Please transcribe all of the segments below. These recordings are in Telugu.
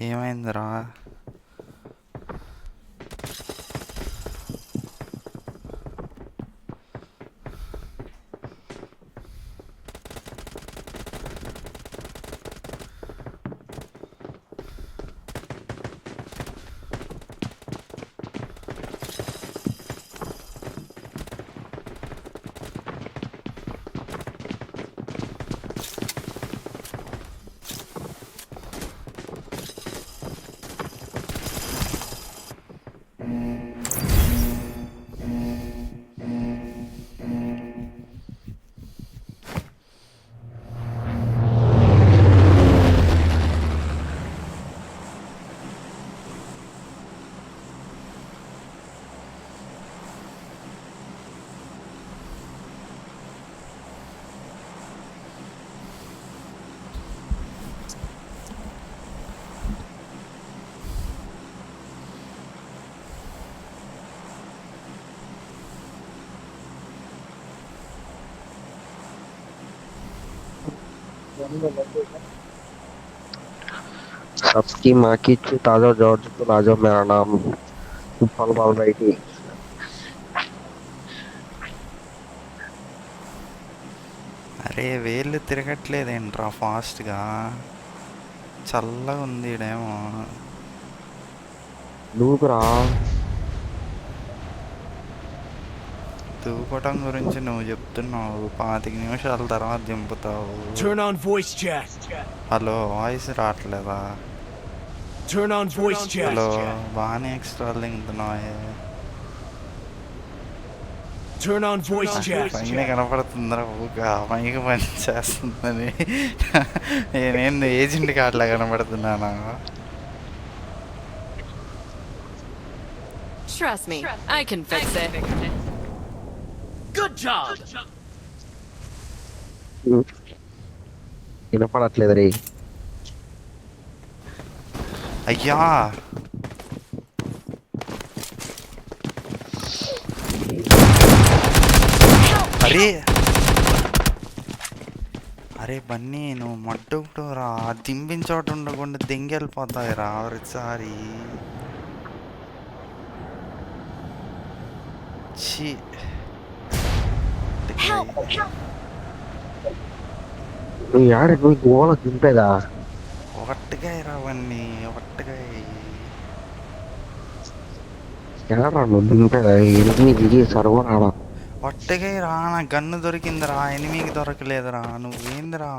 ఏమైందిరా? सबकी माँ की चुत आ जाओ जॉर्ज तुम आ जाओ मेरा नाम फल बाल बैठी అరే వేళ్ళు తిరగట్లేదేంట్రా ఫాస్ట్గా? చల్లగా ఉంది ఈడేమో. దూకురా దూకటం గురించి నువ్వు చెప్తున్నావు, 25 నిమిషాల తర్వాత దింపుతావు. Turn on voice chat. Hello, voice రావట్లేదా? Turn on voice chat. Hello, బాగానే extra దింపుతున్నావే. Turn on voice chat. పైన కనపడుతుందిరా ఊగా మైకి పని చేస్తుందని. నేనేంది ఏజెంట్ కార్డులా కనపడుతున్నానా? Trust me, I can fix it. Good job. వినపడట్లేదు రే అయ్యా, అరే అరే బన్నీ, నువ్వు మడ్డురా. దింపిన చోట ఉండకుండా దెంగెళ్ళిపోతాయి రా ప్రతిసారి. ఛీ, నువ్వు ఆడ నువ్వు గోవాలో దింపేదా ఒట్టగాయ రావన్నీ, ఒట్టగాయ. ఎడరా నువ్వు దింపేదా ఎనిమిది దిగి సర్వర్ ఆడ ఒట్టగాయ రా. నా గన్ను దొరికిందిరా, ఎనిమికి దొరకలేదురా. నువ్వేందిరా?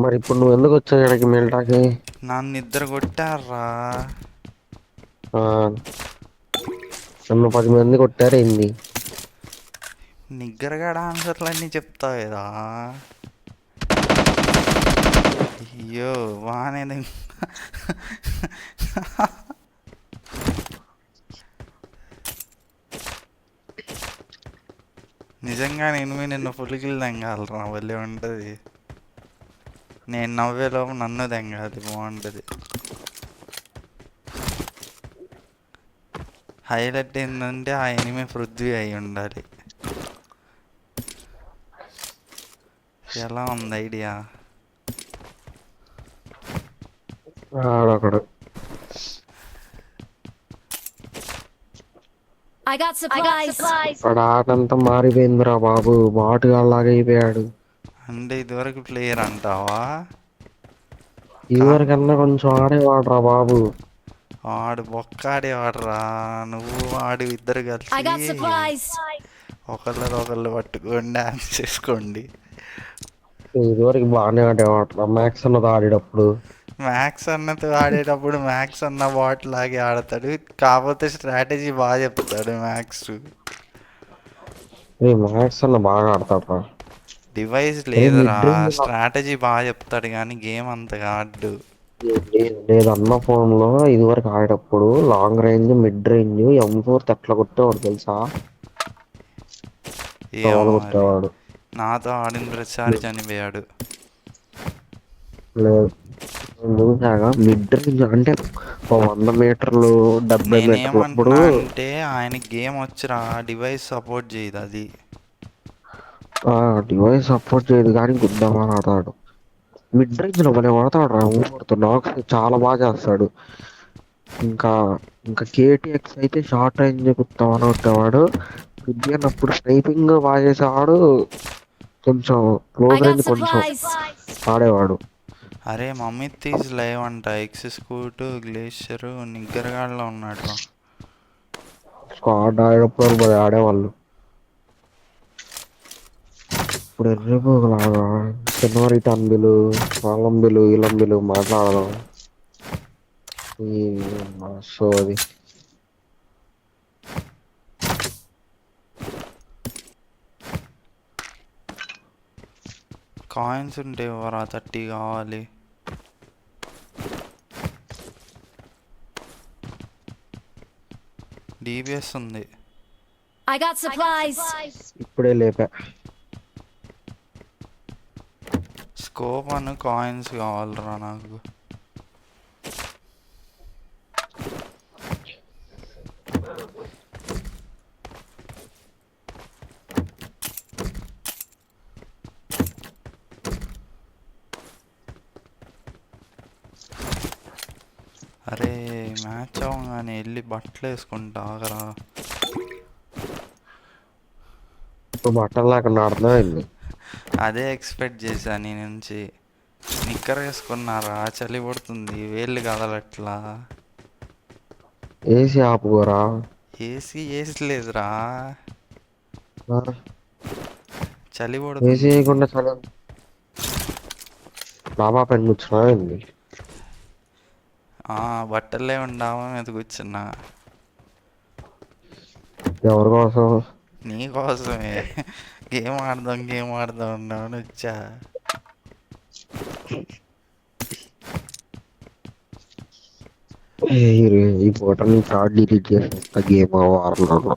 మరి ఇప్పుడు నువ్వు ఎందుకు వచ్చావు ఇక్కడికి మెల్టాకి నన్ను ఇద్దరు కొట్టారా. నన్ను 10 మంది కొట్టారేంది నిగ్గరగాడ ఆన్సర్లు అన్నీ చెప్తావేరా. అయ్యో బాగానే నిజంగా నేను నిన్ను పులికిలు తెంగాలరా, భలే ఉంటుంది. నేను నవ్వేలోపు నన్ను తెంగాలి, బాగుంటుంది. హైలైట్ ఏంటంటే ఆ ఎనిమి పృథ్వీ అయి ఉండాలి. ఎలా ఉంది ఐడియా? ఆడొకడు I got supplies. వాడు ఆటంతా మారిపోయిందిరా బాబు బాటుగాళ్ళలాగా అయిపోయాడు అంటే ఇదివరకు ప్లేయర్ అంటావా? ఇదివరకన్నా కొంచెం ఆడేవాడురా బాబు ఆడు బొక్కాడేవాడరా. నువ్వు ఆడు ఇద్దరు I got కలిసి supplies. ఒకళ్ళు పట్టుకొని డాన్స్ చేసుకోండి. ఇదివరకు బాగానే ఆడేవాడురా మ్యాక్స్ అన్నది ఆడేటప్పుడు మ్యాక్స్ అన్నతో ఆడేటప్పుడు మ్యాక్స్ అన్న బాట్ లాగే ఆడతాడు, కాకపోతే స్ట్రాటజీ బాగా చెప్తాడు మ్యాక్స్. మ్యాక్స్ అన్న బాగా ఆడతాడురా డివైస్ లేదురా, మిడ్ రేంజ్ స్ట్రాటజీ బాగా చెప్తాడు కానీ గేమ్ అంతగా ఆడు. లేదు అన్న ఫోన్ లో ఇదివరకు ఆడేటప్పుడు long range mid range M4 ఎట్లా కొట్టేవాడు తెలుసా ఏమో సవాలు మరి, కొట్టేవాడు నాతో ఆడిన ప్రతిసారి చనిపోయాడు. లేదు చూసాగా మిడ్ రేంజ్ అంటే 100 మీటర్లు 70 మీటర్లు అప్పుడు నేనేమంటున్నా అంటే ఆయన గేమ్ వచ్చిరా, డివైస్ సపోర్ట్ చేయదు అది. డివైస్ సపోర్ట్ చేయదు కానీ గుద్దామని ఆడతాడు మిడ్ రేంజ్ లో భలే కొడతాడు రా ఊపడుతూ నాక్స్ చాలా బాగా చేస్తాడు. ఇంకా ఇంకా కేటీఎక్స్ అయితే షార్ట్ రేంజ్ కుత్తామని కొట్టేవాడు. విద్యన్ అప్పుడు స్నైపింగ్ బాగా చేసేవాడు. కొంచెం I క్లోజ్ got రేంజ్ కొంచెం supplies. ఆడేవాడు. అరే మమ్మీ తీజ్ లైవ్ అంట. ఎక్స్ స్కూట్ గ్లేషియర్ నిగ్గరగాళ్ళలో ఉన్నాడు రా. స్క్వాడ్ ఆడేటప్పుడు భలే ఆడేవాళ్ళు. ఇప్పుడు ఎర్రిపోగలాగా జనవరి టన్బిలు వాళ్ళంబిలు ఇలంబిలు మాట్లాడదాం. ఈ సో అది కాయిన్స్ ఉంటే ఎవరా 30 కావాలి. డిబిఎస్ ఉంది. I got supplies. ఇప్పుడే లేపా. స్కోప్ అని కాయిన్స్ కావాలరా నాకు. అరే మ్యాచ్ అవ్వగానే వెళ్ళి బట్టలు వేసుకుంటా ఆగరా. ఇప్పుడు బట్టలు లేకుండా అర్థమైంది. అదే ఎక్స్పెక్ట్ చేశా నీ నుంచి. నిక్కర్ వేసుకున్నారా, చలి పడుతుంది, వేళ్ళు కదలట్లా. ఏసీ ఆపుకోరా. ఏసీ లేదురా, చలి ఏసీ పడుతుంది. వేయకుండా చాలా బాబా పెన్ కూర్చున్నాయింది. బట్టలే ఉండామా మీద కూర్చున్నా. ఎవరి కోసం? నీకోసమే. గేమ్ ఆడదాం ఉన్నామని వచ్చా. ఈ ఫోటో నీ కార్డ్ డిలీట్ చేసేస్తా గేమ్ వారంలో.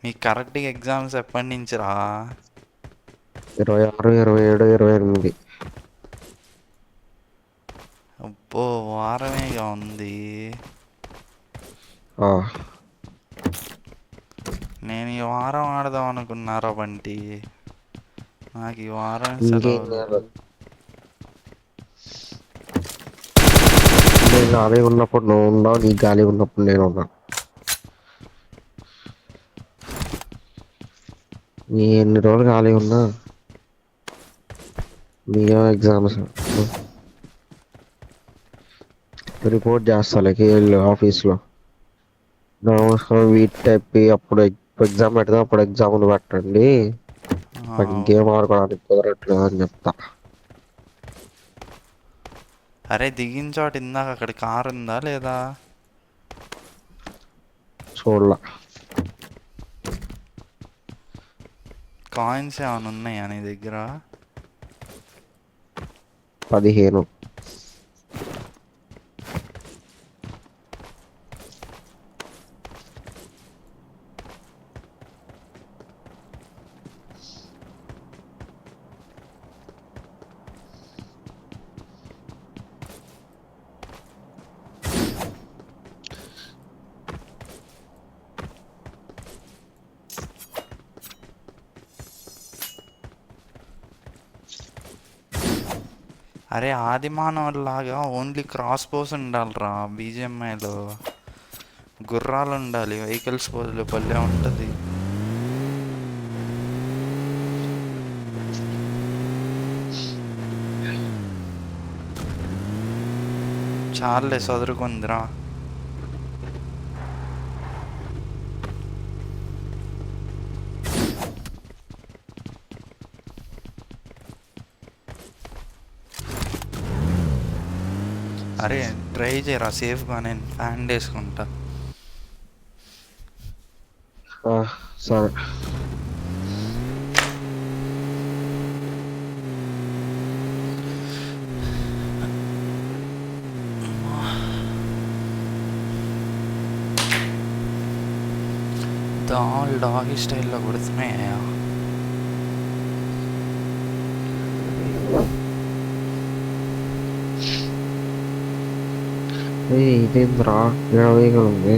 మీకు కరెక్ట్గా ఎగ్జామ్స్ ఎప్పటి నుంచి రా? 26, 27, 28. అబ్బో వారమేగా ఉంది. నేను ఈ వారం ఆడదాం అనుకున్నారా బంటి. నాకు ఈ వారం సెలవు. నేను ఖాళీ ఉన్నప్పుడు నువ్వు ఉన్నావు, నీ ఖాళీ ఉన్నప్పుడు నేను ఉన్నా. నీ ఎన్ని రోజులు ఖాళీ ఉన్నా మీకేమో ఎగ్జామ్స్. రిపోర్ట్ చేస్తాలే కేఎల్ ఆఫీస్లో. వీట్ టైప్ అప్పుడు ఎగ్జామ్ పెడదాం, అప్పుడు ఎగ్జామ్లు పెట్టండి, గేమ్ ఆడుకోవడానికి కుదరట్లేదు అని చెప్తా. అరే దిగిన చోట ఇందాక అక్కడ కార్ ఉందా లేదా? చూడలా. కాయిన్స్ ఏమైనా ఉన్నాయా నీ దగ్గర? 15. అరే ఆదిమానవులాగా ఓన్లీ క్రాస్ బోస్ ఉండాలిరా బీజిఎంఐలో. గుర్రాలు ఉండాలి, వెహికల్స్ బదులు భలే ఉంటుంది. చాలే చదువుకుందిరా. అరే ట్రై చేయరా సేఫ్గా, నేను ఫ్యాన్ వేసుకుంటా. సరే. డాగి స్టైల్లో కొడుతున్నాయా? ఇదేంద్రా 20 ఉంది.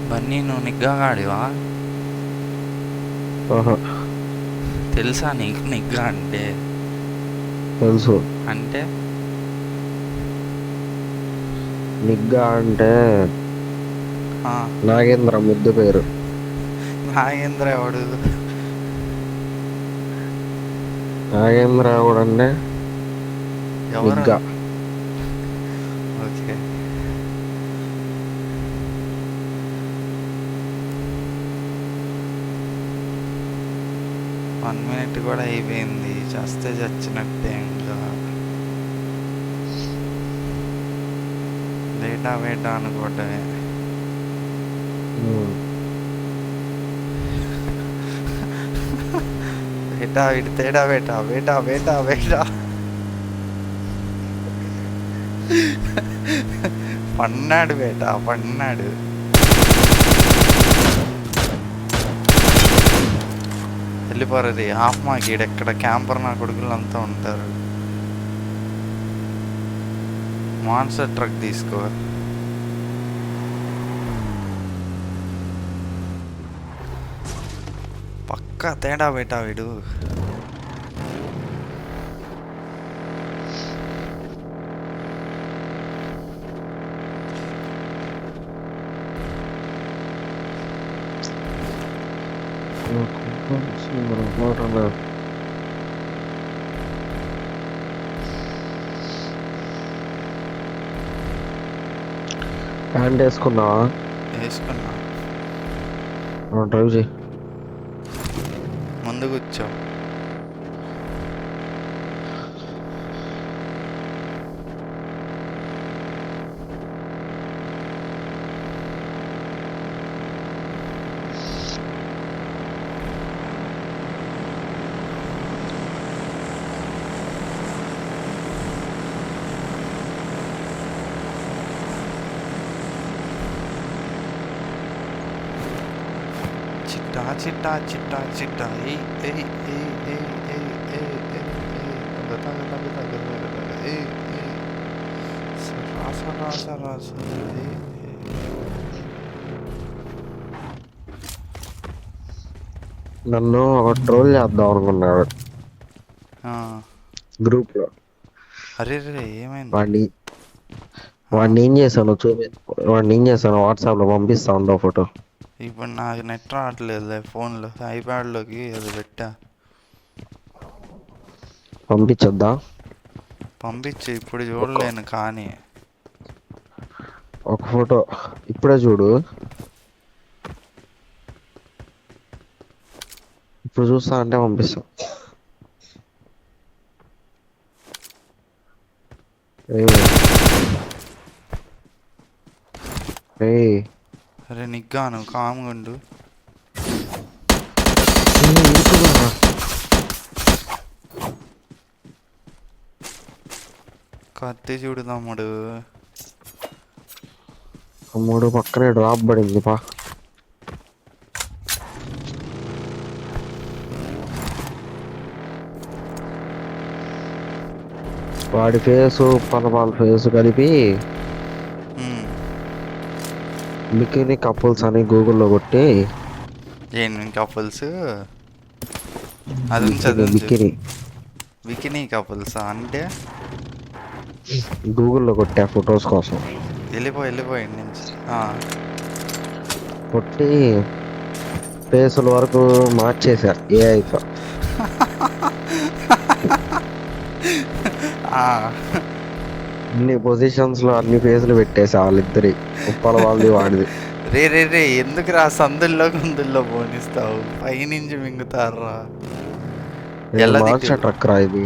బన్నీ నువ్వు నిగ్గా ఆడివా? ఆహా, తెలుసా నీకు నిగ్గా అంటే? తెలుసు. అంటే నిగ్గా అంటే ఆ, నాగేంద్ర ముద్దు పేరు. నాగేంద్ర ఎవడు? నాగేంద్ర ఎవడంటే ఎవరు? నిగ్గా. ఓకే. 1 minute కూడా అయిపోయింది. చస్తే చచ్చినట్టే ఇంకా. వేటా అనుకోవటమే. వేటా ఇటు తేడా వేటా పన్నాడు పన్నాడు. వెళ్ళిపోరది హాఫ్ మాకి ఈడెక్కడ క్యాంపర్ నా కొడుకులంతా ఉంటారు. మాన్స్టర్ ట్రక్ తీసుకో. పక్కా తేడా వేటా వీడు. ప్యాంట్ వేసుకున్నావా? వేసుకున్నా. డ్రైవ్ చేయి. ముందు కూర్చో. చిట్టా ఏయ్ ఏయ్ ఏయ్ ఏయ్ ఏయ్ ఏయ్ ఏయ్ ఏయ్ గత ఏయ్ ఏయ్ రాస ఏయ్ నన్ను ఒక ట్రోల్ చేద్దాం అనుకున్నాడు గ్రూప్ లో. అరే ఏమైంది? వాడిని ఏం చేశాను వాట్సాప్ లో పంపిస్తా ఉండవు ఫోటో. ఇప్పుడు నాకు నెట్ రావట్లేదు ఫోన్లో, ఐప్యాడ్లోకి అది పెట్టా. పంపించొద్దా? పంపించు. ఇప్పుడు చూడలేను కానీ. ఒక ఫోటో ఇప్పుడే చూడు. ఇప్పుడు చూస్తా అంటే పంపిస్తా. అరే నిగ్గాను కామ్గుండు. కత్తి చూడు తమ్ముడు. తమ్ముడు పక్కనే డ్రాప్ పడింది పా. వాడి ఫేసు వాళ్ళ ఫేసు కలిపి బికినీ కపుల్స్ అని గూగుల్లో కొట్టి. ఏం కపుల్స్? అది చదువు. బికినీ కపుల్స్ అంటే గూగుల్లో కొట్టా ఫొటోస్ కోసం. వెళ్ళిపోయి నుంచి కొట్టి ఫేసుల వరకు మార్చేసా ఏఐతో. అన్ని పొజిషన్స్ లో అన్ని ఫేసులు పెట్టేసా వాళ్ళిద్దరి. ఉప్పల వాళ్ళది వాడిది. రే ఎందుకు రా సందుల్లో గుందుల్లో పోనిస్తావు? పైనుంచి మింగుతారా? మాన్స్టర్ ట్రక్ రా ఇది.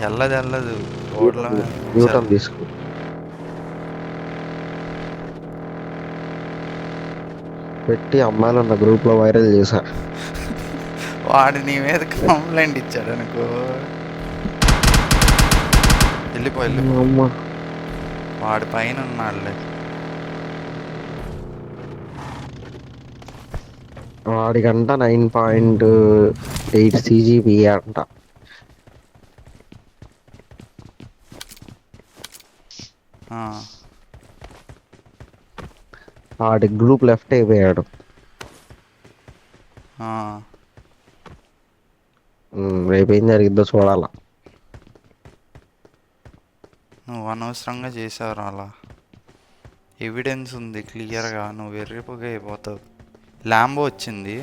ఎల్లదు రోడ్లో న్యూటన్ తీసుకో. పెట్టి అమ్మాయిలు ఉన్న గ్రూప్ లో వైరల్ చేశా. వాడు నీ మీద కంప్లైంట్ ఇచ్చాడు అనుకో. వెళ్ళిపో వాడి పైన ఉన్నాడులే. వాడికంట 9.8 CGP అంట. వాడి గ్రూప్ లెఫ్ట్ అయిపోయాడు. రేపు ఏం జరిగిద్దో చూడాలా. నువ్వు అనవసరంగా చేసావురా అలా. ఎవిడెన్స్ ఉంది క్లియర్గా, నువ్వు వెర్రిపోగా అయిపోతావు. ల్యాంబో వచ్చింది.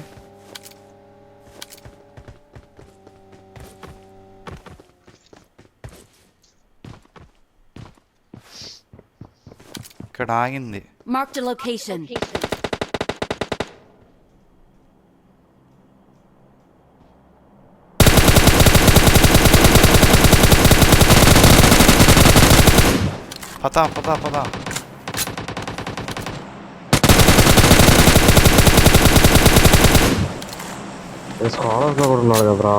ఇక్కడ ఆగింది. Marked a location. పదా పదా పదా. స్క్వాడ్ హౌస్లో కూడా ఉన్నాడు కదరా.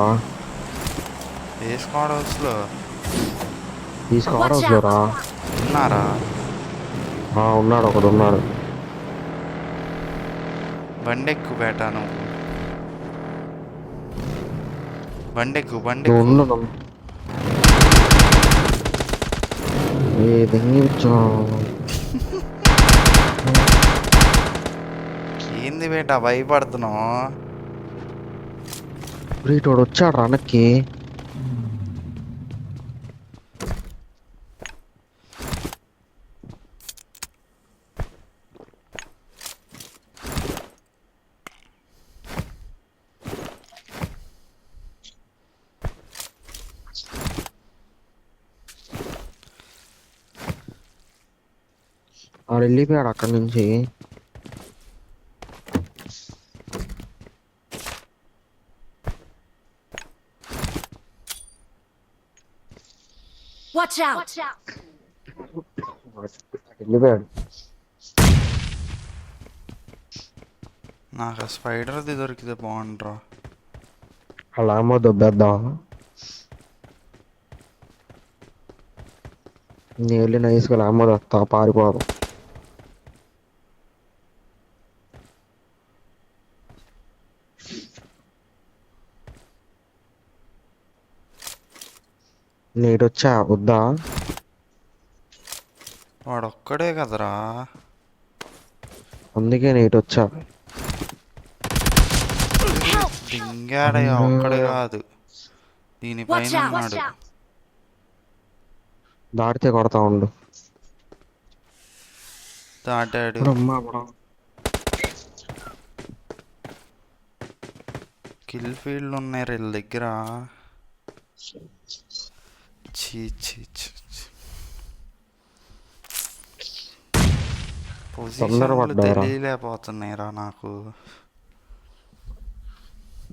ఏ స్క్వాడ్ హౌస్లో ఈ స్క్వాడ్ హౌస్లో రా. ఉన్నారా? ఉన్నాడు, ఒకడు ఉన్నాడు. బండెక్కు బేటా నువ్వు. బండెక్కు నువ్వు బండెక్కు. ఉండదు. దెంగించు. ఏంది బేటా భయపడుతున్నావు? వాడు వచ్చాడు వెనక్కి. వాడు వెళ్ళిపోయాడు అక్కడి నుంచి. Watch out! వెళ్ళిపోయాడు. నాకు ఆ స్పైడర్ది దొరికితే బాగుండ్రా. అలా అమ్మ దొబ్బేద్దాం. నేను వెళ్ళి నైస్గా అమ్మ వస్తా, పారిపోదు. నీటొచ్చా వద్దా? వాడొక్కడే కదరా. అందుకే నీటొచ్చా. దింగాడయ్యా, ఒక్కడే కాదు, దీనిపైన Watch out! ఉన్నాడు. దాటితే కొడతా ఉండు. దాటాడు. కిల్ ఫీల్డ్ ఉన్నాయి వీళ్ళ దగ్గర. చీ చీ చీ. పొజిషన్లు తెలియలేకపోతున్నాయిరా నాకు.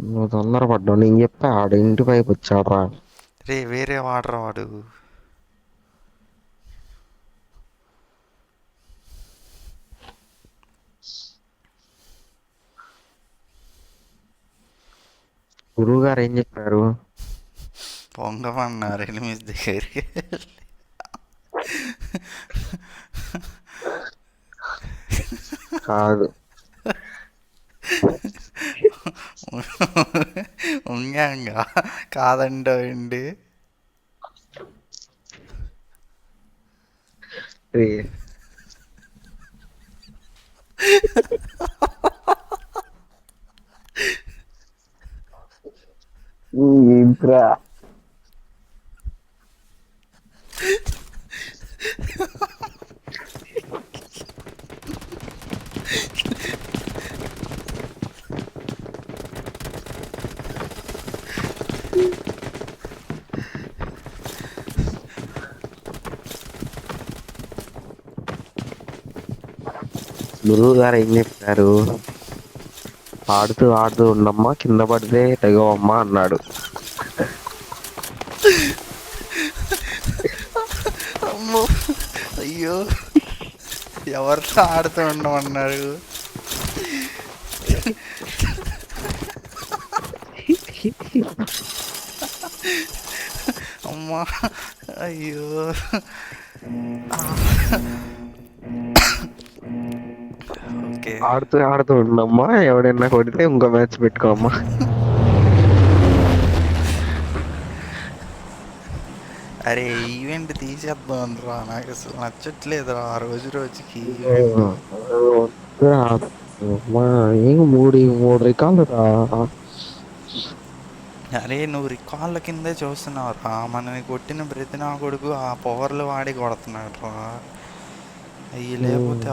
నువ్వు తొందరపడ్డావు. నేను చెప్పా ఆడు ఇంటి పైపు వచ్చాడు రా. రే వేరే వాడరా వాడు. గురువు గారు ఏం చెప్పారు? పొంగమన్నారు ఎనిమిది దగ్గరికి. కాదు, ఉంగా కాదండి. ఏంట్రా గురువు గారు ఏం చెప్పారు? ఆడుతూ ఆడుతూ ఉండమ్మా, కింద పడితే తెగవమ్మా అన్నాడు. అమ్మో అయ్యో, ఎవరితో ఆడుతూ ఉండమన్నాడు? అమ్మా అయ్యో. ఆడుతూ ఆడుతూ ఉండమ్మా, ఎవడైనా కొడితే ఇంకో మ్యాచ్ పెట్టుకోమ్మా. అరే ఈవెంట్ తీసేద్దాం రా, నాకు అసలు నచ్చట్లేదురా రోజుకి. ఏం మూడు రికార్డు రా. అరే నువ్వు రికార్డుల కిందే చూస్తున్నావు రా, మనని కొట్టిన ప్రతి నా కొడుకు ఆ పవర్లు వాడి కొడుతున్నాడు రా. అవి లేకపోతే